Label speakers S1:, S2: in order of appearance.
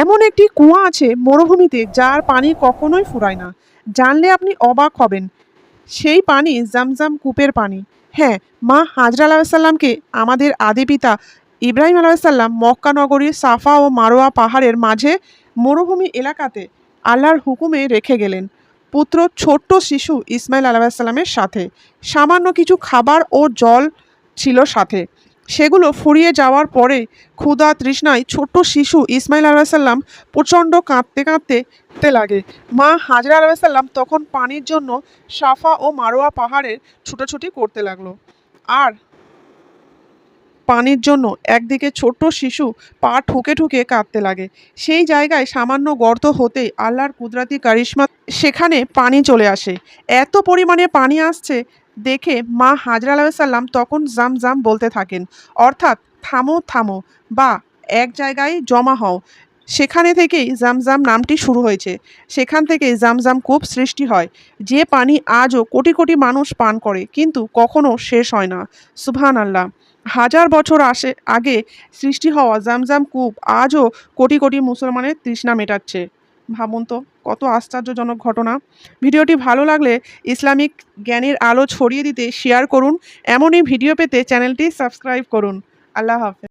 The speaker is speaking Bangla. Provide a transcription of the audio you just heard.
S1: এমন একটি কুয়া আছে মরুভূমিতে যার পানি কখনোই ফুরায় না। জানলে আপনি অবাক হবেন। সেই পানি জামজাম কূপের পানি। হ্যাঁ, মা হাজরা আলাইসাল্লামকে আমাদের আদি পিতা ইব্রাহিম আলাইসাল্লাম মক্কা নগরীর সাফা ও মারোয়া পাহাড়ের মাঝে মরুভূমি এলাকাতে আল্লাহর হুকুমে রেখে গেলেন পুত্র ছোট্ট শিশু ইসমাইল আলাইসাল্লামের সাথে। সামান্য কিছু খাবার ও জল ছিল সাথে। সেগুলো ফুরিয়ে যাওয়ার পরে ক্ষুধা তৃষ্ণায় ছোট্ট শিশু ইসমাইল আলাইসাল্লাম প্রচণ্ড কাঁদতে কাঁদতে লাগে। মা হাজরা আলাইসাল্লাম তখন পানির জন্য সাফা ও মারোয়া পাহাড়ের ছুটোছুটি করতে লাগলো। আর পানির জন্য একদিকে ছোট্ট শিশু পা ঠুকে ঠুকে কাঁদতে লাগে। সেই জায়গায় সামান্য গর্ত হতেই আল্লাহর কুদরতি কারিশমা সেখানে পানি চলে আসে। এত পরিমাণে পানি আসছে দেখে মা হাজরা আলাইসাল্লাম তখন জাম জাম বলতে থাকেন, অর্থাৎ থামো থামো বা এক জায়গায় জমা হও। সেখানে থেকেই জামজাম নামটি শুরু হয়েছে। সেখান থেকেই জামজাম কূপ সৃষ্টি হয়, যে পানি আজও কোটি কোটি মানুষ পান করে কিন্তু কখনো শেষ হয় না। সুবহানাল্লাহ। হাজার বছর আগে সৃষ্টি হওয়া জামজাম কূপ আজও কোটি কোটি মুসলমানের তৃষ্ণা মেটাচ্ছে। ভাবুন তো, কত আশ্চর্যজনক ঘটনা। ভিডিওটি ভালো লাগলে ইসলামিক জ্ঞানের আলো ছড়িয়ে দিতে শেয়ার করুন। এমনই ভিডিও পেতে চ্যানেলটি সাবস্ক্রাইব করুন। আল্লাহ হাফেজ।